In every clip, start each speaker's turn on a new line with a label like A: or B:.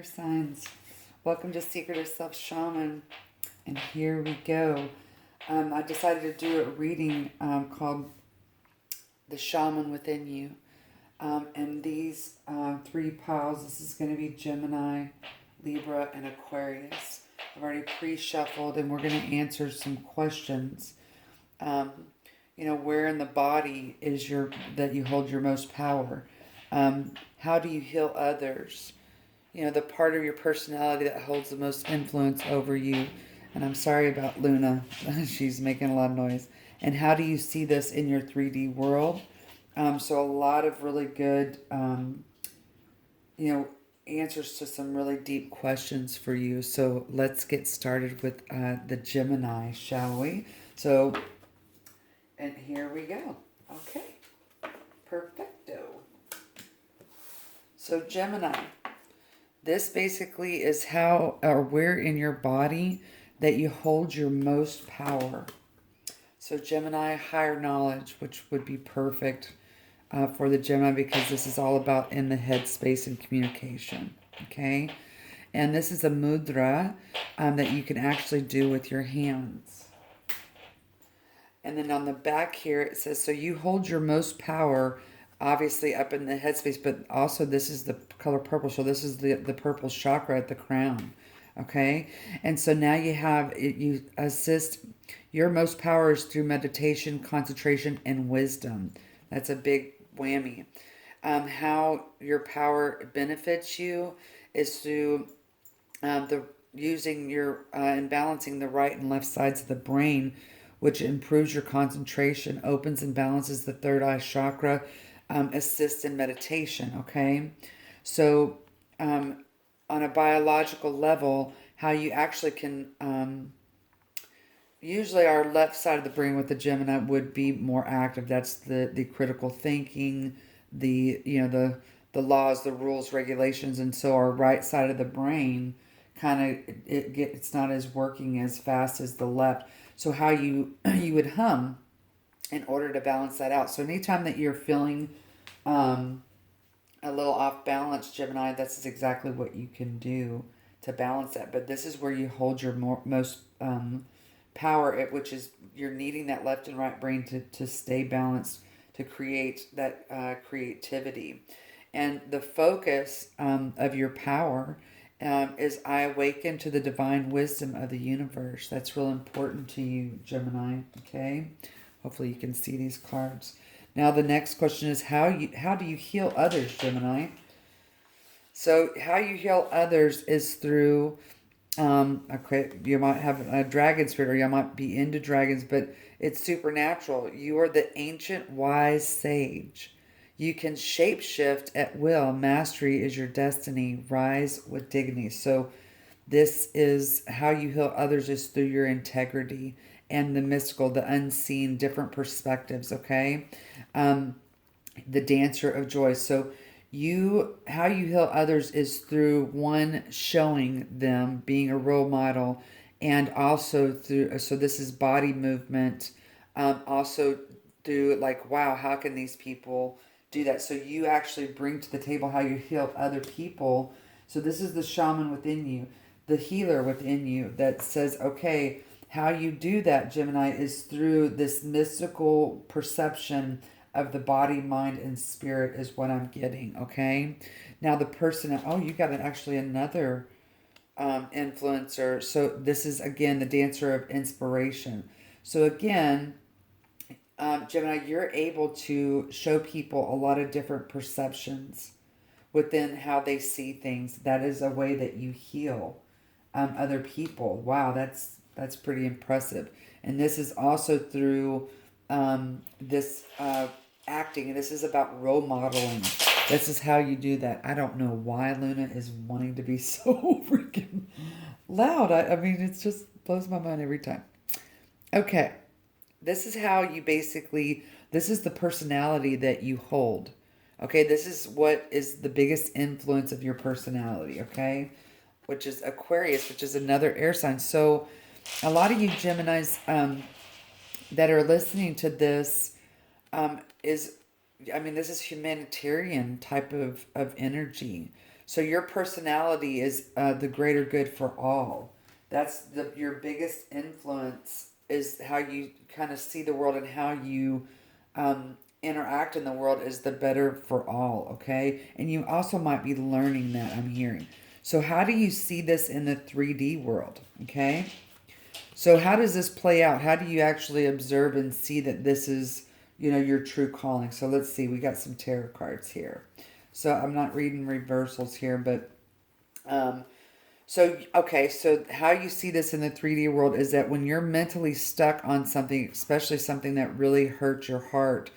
A: Signs. Welcome to Secret of Self Shaman. And here we go. I decided to do a reading called The Shaman Within You. And these three piles, this is going to be Gemini, Libra, and Aquarius. I've already pre-shuffled and we're going to answer some questions. Where in the body is that you hold your most power? How do you heal others? The part of your personality that holds the most influence over you. And I'm sorry about Luna. She's making a lot of noise. And how do you see this in your 3D world? So a lot of really good, answers to some really deep questions for you. So let's get started with the Gemini, shall we? So, and here we go. Okay. Perfecto. So Gemini. This basically is how or where in your body that you hold your most power. So Gemini, higher knowledge, which would be perfect for the Gemini because this is all about in the head space and communication. Okay? And this is a mudra that you can actually do with your hands. And then on the back here it says, so you hold your most power obviously up in the headspace, but also this is the color purple. So this is the purple chakra at the crown. Okay. And so now you assist your most powers through meditation, concentration, and wisdom. That's a big whammy. How your power benefits you is through using your and balancing the right and left sides of the brain, which improves your concentration, opens and balances the third eye chakra, assist in meditation, okay? So on a biological level, how you actually can, usually our left side of the brain with the Gemini would be more active. That's the critical thinking, the laws, the rules, regulations, and so our right side of the brain it's not as working as fast as the left. So how you would hum in order to balance that out. So anytime that you're feeling a little off balance, Gemini, this is exactly what you can do to balance that. But this is where you hold your most power, which is you're needing that left and right brain to stay balanced, to create that creativity. And the focus of your power is I awaken to the divine wisdom of the universe. That's real important to you, Gemini, okay? Hopefully you can see these cards. Now the next question is how do you heal others, Gemini? So how you heal others is through, you might have a dragon spirit or you might be into dragons, but it's supernatural. You are the ancient wise sage. You can shapeshift at will. Mastery is your destiny. Rise with dignity. So this is how you heal others is through your integrity and the mystical, the unseen, different perspectives, okay? The dancer of joy. So how you heal others is through one, showing them, being a role model, and also through, so this is body movement, also through like, wow, how can these people do that? So you actually bring to the table how you heal other people. So this is the shaman within you, the healer within you that says, okay, how you do that, Gemini, is through this mystical perception of the body, mind, and spirit is what I'm getting, okay? Now the person, you got actually another influencer. So this is, again, the dancer of inspiration. So again, Gemini, you're able to show people a lot of different perceptions within how they see things. That is a way that you heal other people. Wow, that's pretty impressive. And this is also through this acting. And this is about role modeling. This is how you do that. I don't know why Luna is wanting to be so freaking loud. I mean, it just blows my mind every time. Okay. This is how you this is the personality that you hold. Okay, this is what is the biggest influence of your personality, okay? Which is Aquarius, which is another air sign. So a lot of you Geminis that are listening to this this is humanitarian type of energy. So your personality is the greater good for all. That's your biggest influence is how you kind of see the world and how you interact in the world is the better for all, okay? And you also might be learning that, I'm hearing. So how do you see this in the 3D world, okay? So how does this play out? How do you actually observe and see that this is, your true calling? So let's see. We got some tarot cards here. So I'm not reading reversals here, but so how you see this in the 3D world is that when you're mentally stuck on something, especially something that really hurts your heart,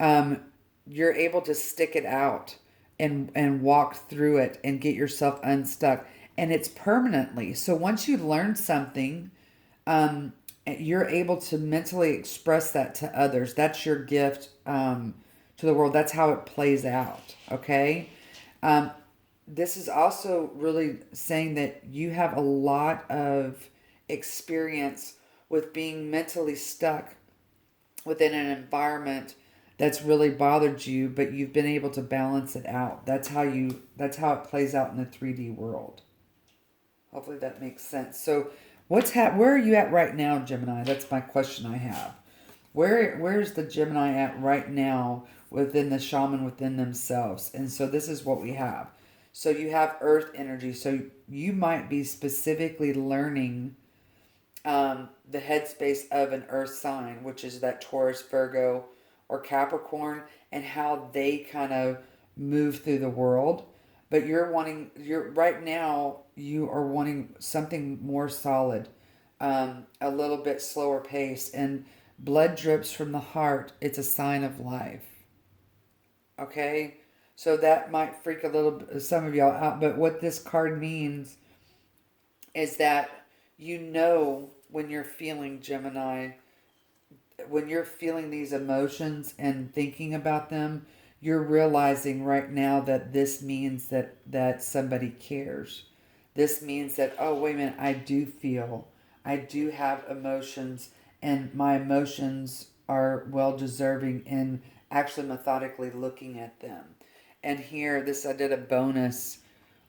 A: you're able to stick it out and walk through it and get yourself unstuck. And it's permanently. So once you learn something, you're able to mentally express that to others. That's your gift to the world. That's how it plays out. Okay. This is also really saying that you have a lot of experience with being mentally stuck within an environment that's really bothered you, but you've been able to balance it out. That's how it plays out in the 3D world. Hopefully that makes sense. So where are you at right now, Gemini? That's my question I have. Where's the Gemini at right now within the shaman within themselves? And so this is what we have. So you have earth energy. So you might be specifically learning the headspace of an earth sign, which is that Taurus, Virgo, or Capricorn, and how they kind of move through the world. But right now, you are wanting something more solid, a little bit slower pace, and blood drips from the heart. It's a sign of life. Okay? So that might freak some of y'all out, but what this card means is that when you're feeling Gemini, when you're feeling these emotions and thinking about them, you're realizing right now that this means that somebody cares. This means that, oh, wait a minute, I do have emotions, and my emotions are well deserving in actually methodically looking at them. And here, I did a bonus,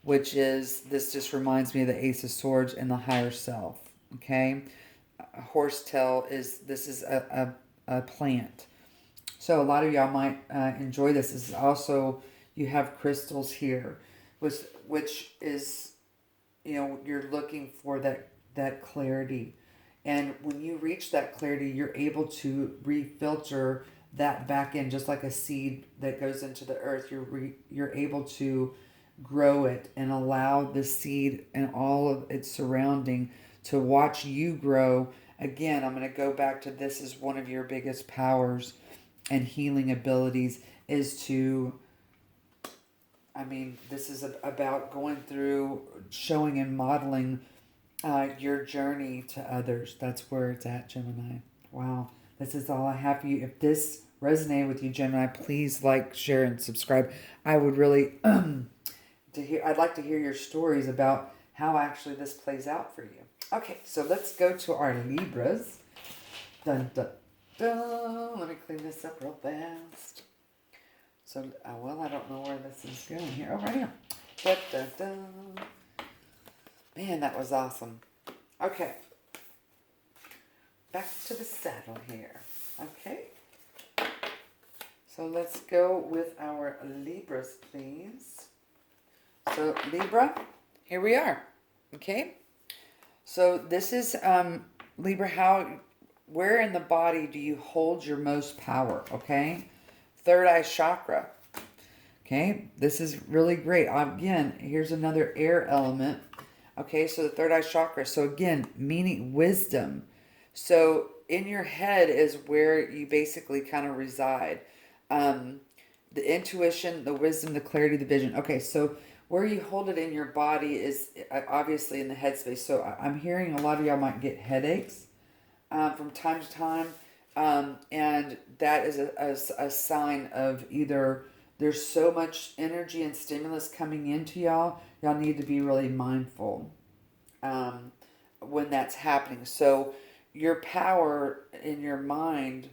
A: which is, this just reminds me of the Ace of Swords and the higher self. Okay? Horsetail is a plant. So a lot of y'all might enjoy this. This is also, you have crystals here, which is, you're looking for that clarity. And when you reach that clarity, you're able to refilter that back in, just like a seed that goes into the earth. You're able to grow it and allow the seed and all of its surrounding to watch you grow. Again, I'm going to go back to, this is one of your biggest powers and healing abilities, is to, this is about going through, showing and modeling your journey to others. That's where it's at, Gemini. Wow. This is all I have for you. If this resonated with you, Gemini, please like, share, and subscribe. I would really I'd like to hear your stories about how actually this plays out for you. Okay, so let's go to our Libras. Dun, dun, dun. Let me clean this up real fast. So, I don't know where this is going here. Oh, right here. Dun, dun, dun. Man, that was awesome. Okay. Back to the saddle here. Okay. So let's go with our Libras, please. So Libra, here we are. Okay. So this is Libra. Where in the body do you hold your most power? Okay. Third eye chakra. Okay. This is really great. Again, here's another air element. Okay. So the third eye chakra. So again, meaning wisdom. So in your head is where you basically kind of reside. The intuition, the wisdom, the clarity, the vision. Okay, so where you hold it in your body is obviously in the headspace. So I'm hearing a lot of y'all might get headaches from time to time. And that is a sign of either there's so much energy and stimulus coming into y'all. Y'all need to be really mindful when that's happening. So your power in your mind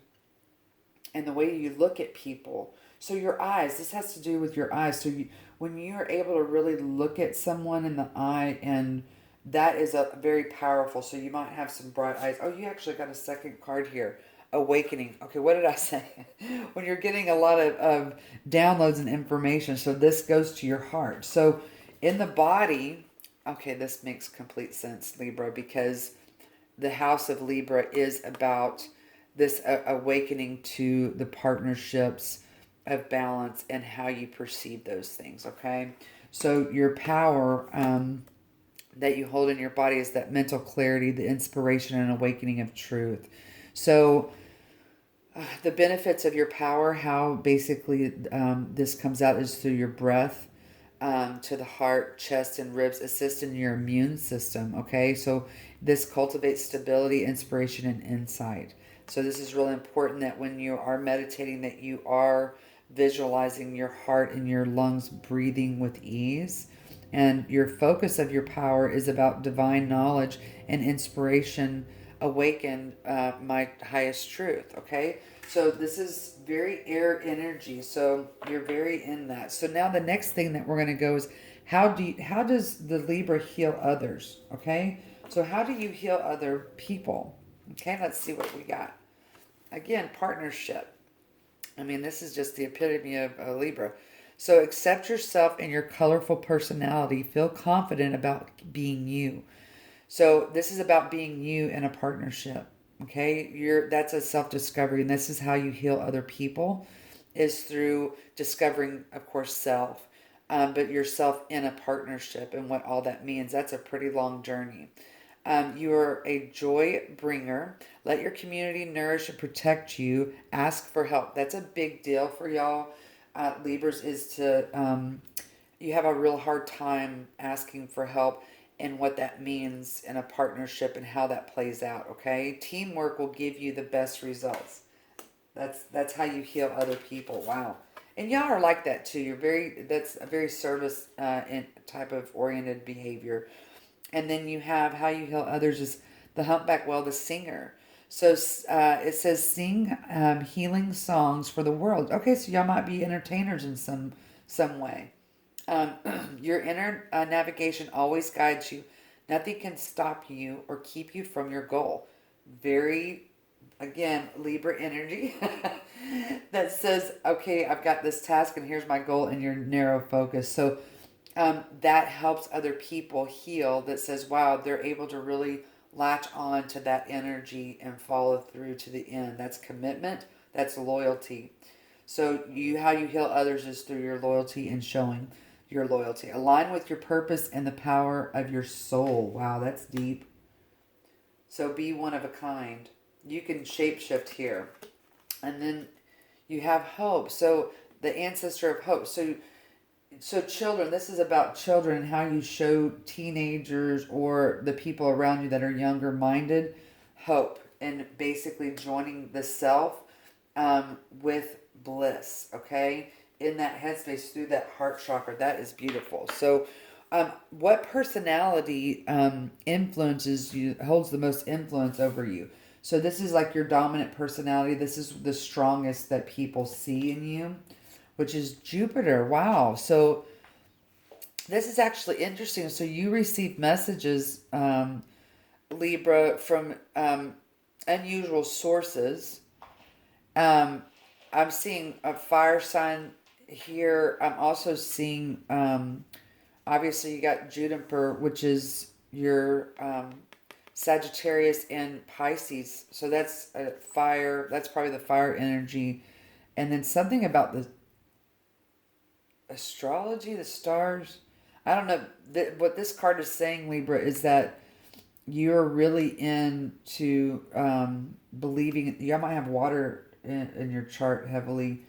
A: and the way you look at people. So your eyes, this has to do with your eyes. So when you are able to really look at someone in the eye, and that is a very powerful. So you might have some bright eyes. Oh, you actually got a second card here. Awakening. Okay, what did I say? When you're getting a lot of downloads and information. So this goes to your heart. So in the body, okay, this makes complete sense, Libra, because the house of Libra is about this awakening to the partnerships of balance and how you perceive those things, okay? So your power that you hold in your body is that mental clarity, the inspiration and awakening of truth. So the benefits of your power, how basically this comes out is through your breath to the heart, chest, and ribs, assist in your immune system. Okay, so this cultivates stability, inspiration, and insight. So this is really important that when you are meditating, that you are visualizing your heart and your lungs breathing with ease. And your focus of your power is about divine knowledge and inspiration. Awaken my highest truth. Okay, so this is very air energy. So you're very in that. So now the next thing that we're going to go is how does the Libra heal others? Okay, so how do you heal other people? Okay, let's see what we got. Again, partnership. I mean, this is just the epitome of a Libra. So accept yourself and your colorful personality. Feel confident about being you. So this is about being you in a partnership. Okay, that's a self-discovery, and this is how you heal other people, is through discovering, of course, self, but yourself in a partnership and what all that means. That's a pretty long journey. You are a joy bringer. Let your community nourish and protect you. Ask for help. That's a big deal for y'all, Libras, is to you have a real hard time asking for help and what that means in a partnership and how that plays out. Okay, teamwork will give you the best results. That's how you heal other people. Wow, and y'all are like that too. You're very that's a very service in type of oriented behavior. And then you have how you heal others is the humpback whale, the singer. So it says sing healing songs for the world. Okay, so y'all might be entertainers in some way. Um, your inner navigation always guides you. Nothing can stop you or keep you from your goal. Very, again, Libra energy that says, okay, I've got this task and here's my goal, and your narrow focus. So that helps other people heal, that says, wow, they're able to really latch on to that energy and follow through to the end. That's commitment, that's loyalty. So how you heal others is through your loyalty and showing your loyalty. Align with your purpose and the power of your soul. Wow, that's deep. So be one of a kind. You can shapeshift here. And then you have hope. So the ancestor of hope. So children, this is about children and how you show teenagers or the people around you that are younger minded hope, and basically joining the self with bliss, okay? In that headspace through that heart chakra. That is beautiful. So what personality influences you, holds the most influence over you? So this is like your dominant personality. This is the strongest that people see in you, which is Jupiter. Wow. So this is actually interesting. So you receive messages, Libra, from unusual sources. I'm seeing a fire sign here. I'm also seeing, obviously, you got Juniper, which is your Sagittarius and Pisces. So that's a fire. That's probably the fire energy. And then something about the astrology, the stars. I don't know. What this card is saying, Libra, is that you're really into believing. You might have water in your chart heavily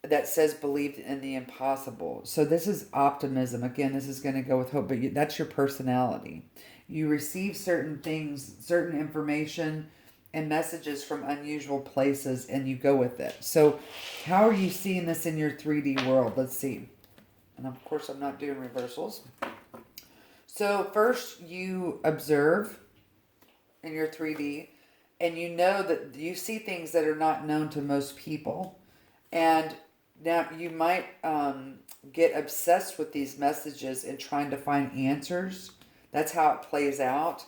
A: that says believe in the impossible. So this is optimism. Again, this is going to go with hope, but that's your personality. You receive certain things, certain information and messages from unusual places, and you go with it. So how are you seeing this in your 3D world? Let's see. And of course, I'm not doing reversals. So first you observe in your 3D, and you know that you see things that are not known to most people. And now you might get obsessed with these messages and trying to find answers. That's how it plays out.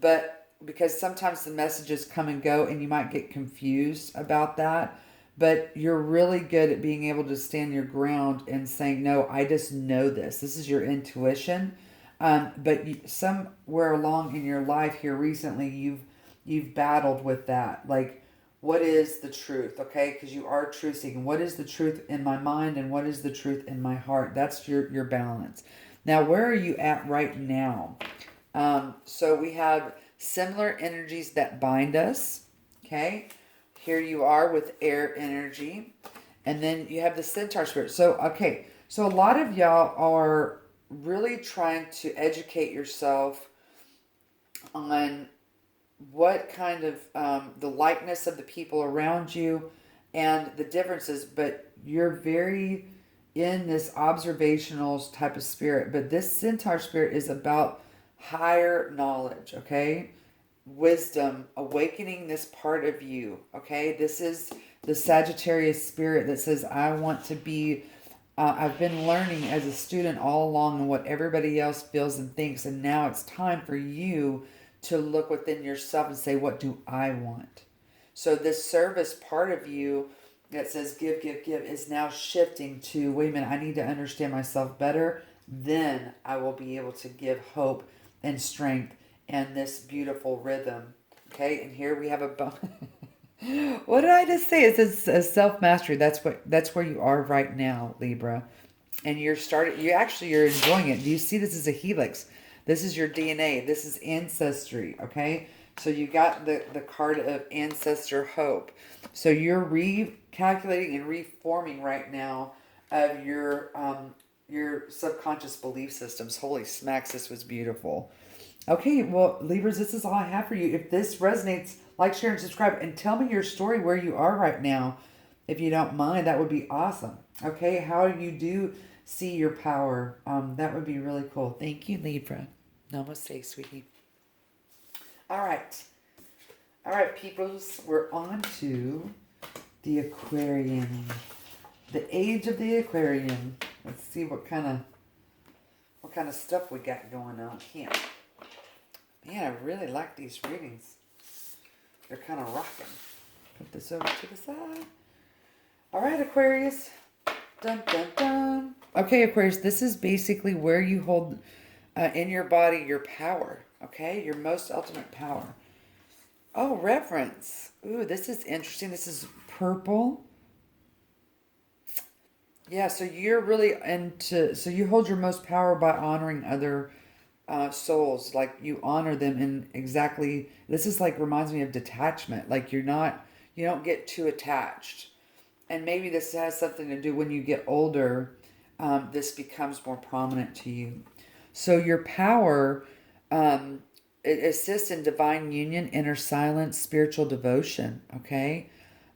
A: But because sometimes the messages come and go and you might get confused about that, but you're really good at being able to stand your ground and saying, no, I just know this. This is your intuition. But somewhere along in your life here recently, you've battled with that. Like, what is the truth? Okay, because you are truth seeking. What is the truth in my mind and what is the truth in my heart? That's your balance. Now, where are you at right now? So we have similar energies that bind us. Okay, here you are with air energy, and then you have the centaur spirit. So okay, so a lot of y'all are really trying to educate yourself on what kind of the likeness of the people around you and the differences, but you're very in this observational type of spirit. But this centaur spirit is about higher knowledge, okay? Wisdom, awakening this part of you, okay? This is the Sagittarius spirit that says, I want to be, I've been learning as a student all along and what everybody else feels and thinks, and now it's time for you to look within yourself and say, what do I want? So this service part of you that says give, give, give is now shifting to, wait a minute, I need to understand myself better. Then I will be able to give hope and strength and this beautiful rhythm. Okay, and here we have a what did I just say? It's a self-mastery. That's where you are right now, Libra. And you're enjoying it. Do you see this as a helix? This is your DNA. This is ancestry, okay? So you got the card of ancestor hope. So you're recalculating and reforming right now of your subconscious belief systems. Holy smacks, this was beautiful. Okay, well, Libras, this is all I have for you. If this resonates, like, share, and subscribe, and tell me your story where you are right now. If you don't mind, that would be awesome. Okay, how you do see your power. That would be really cool. Thank you, Libra. Namaste, sweetie. All right, peoples. We're on to the Aquarian. The age of the Aquarian. Let's see what kind of stuff we got going on here. Man, I really like these readings. They're kind of rocking. Put this over to the side. All right, Aquarius. Dun, dun, dun. Okay, Aquarius, this is basically where you hold in your body your power, okay? Your most ultimate power. Oh, reverence. Ooh, this is interesting. This is purple. Yeah, so you're really so you hold your most power by honoring other souls. Like, you honor them in exactly, this is like, reminds me of detachment. Like, you don't get too attached. And maybe this has something to do when you get older, this becomes more prominent to you. So your power, it assists in divine union, inner silence, spiritual devotion. Okay,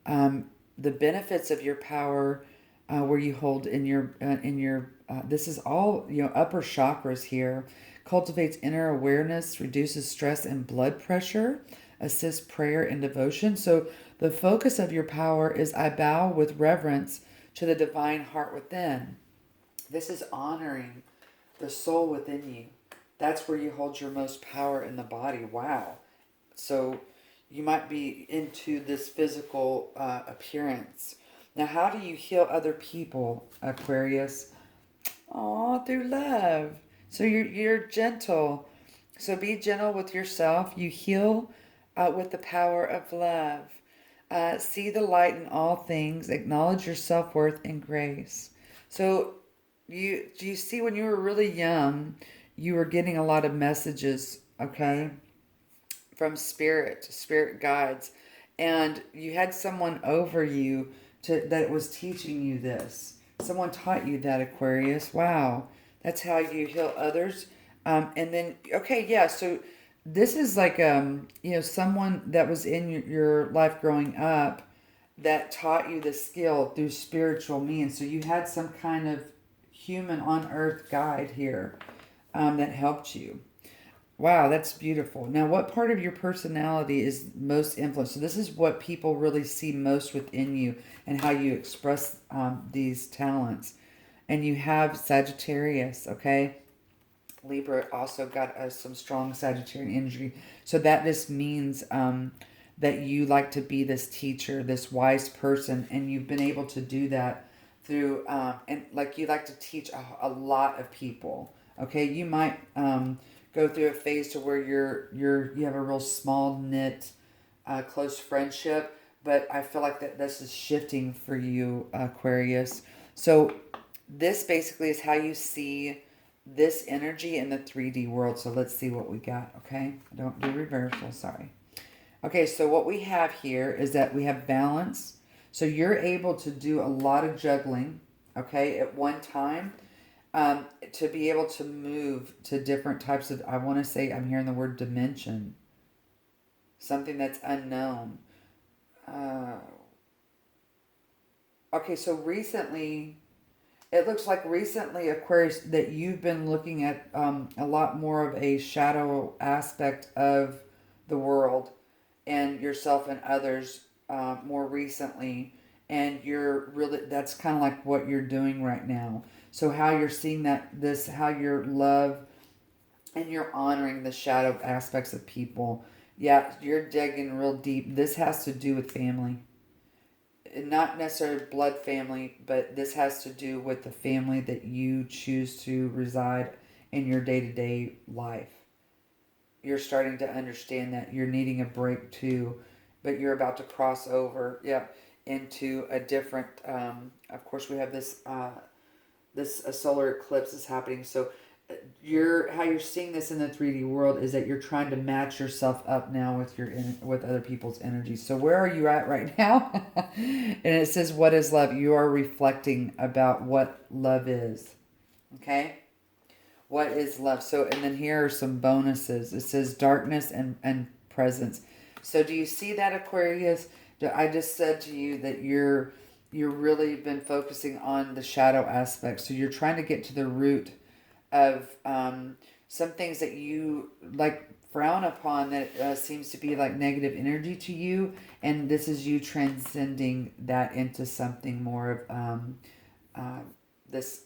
A: the benefits of your power, where you hold in your this is all upper chakras here. Cultivates inner awareness, reduces stress and blood pressure, assists prayer and devotion. So the focus of your power is, I bow with reverence to the divine heart within. This is honoring the soul within you. That's where you hold your most power in the body. Wow. So you might be into this physical appearance. Now, how do you heal other people, Aquarius? Oh, through love. So you're gentle. So be gentle with yourself. You heal with the power of love. See the light in all things. Acknowledge your self-worth and grace. So do you see, when you were really young, you were getting a lot of messages, okay, from spirit guides, and you had someone over you that was teaching you this. Someone taught you that, Aquarius. Wow. That's how you heal others. And then, okay, yeah, so this is like, someone that was in your life growing up that taught you the skill through spiritual means. So you had some kind of human on earth guide here that helped you. Wow, that's beautiful. Now, what part of your personality is most influenced? So this is what people really see most within you and how you express these talents. and you have Sagittarius, okay? Libra also got some strong Sagittarian energy. So that just means that you like to be this teacher, this wise person, and you've been able to do that through, and like you like to teach a lot of people. Okay, you might go through a phase to where you have a real small knit, close friendship, but I feel like that this is shifting for you, Aquarius. So this basically is how you see this energy in the 3D world. So let's see what we got, okay? Don't do reversal, sorry. Okay, so what we have here is that we have balance. So you're able to do a lot of juggling, okay, at one time, to be able to move to different types of, I want to say, I'm hearing the word dimension, something that's unknown. Uh, okay, so recently, it looks like recently, Aquarius, that you've been looking at a lot more of a shadow aspect of the world and yourself and others more recently. And you're really, that's kind of like what you're doing right now. So, how you're seeing how your love and you're honoring the shadow aspects of people. Yeah, you're digging real deep. This has to do with family, not necessarily blood family, but this has to do with the family that you choose to reside in your day-to-day life. You're starting to understand that you're needing a break too, but you're about to cross over, yeah, into a different. Of course, we have this a solar eclipse is happening, so how you're seeing this in the 3D world is that you're trying to match yourself up now with with other people's energy. So where are you at right now? And it says, what is love? You are reflecting about what love is. Okay? What is love? So, and then here are some bonuses. It says darkness and presence. So do you see that, Aquarius? I just said to you that you're really been focusing on the shadow aspect. So you're trying to get to the root of some things that you like frown upon that seems to be like negative energy to you, and this is you transcending that into something more of uh, this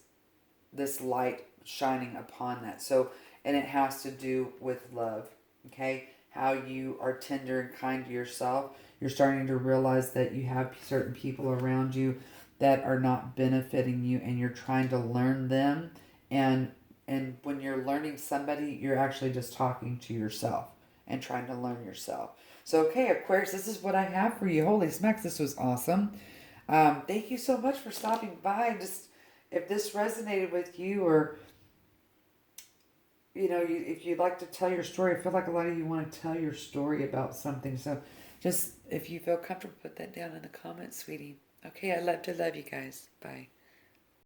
A: this light shining upon that. So, and it has to do with love, okay? How you are tender and kind to yourself. You're starting to realize that you have certain people around you that are not benefiting you, and you're trying to learn them. And when you're learning somebody, you're actually just talking to yourself and trying to learn yourself. So, okay, Aquarius, this is what I have for you. Holy smacks, this was awesome. Thank you so much for stopping by. Just if this resonated with you, or if you'd like to tell your story, I feel like a lot of you want to tell your story about something. So, just if you feel comfortable, put that down in the comments, sweetie. Okay, I love to love you guys. Bye.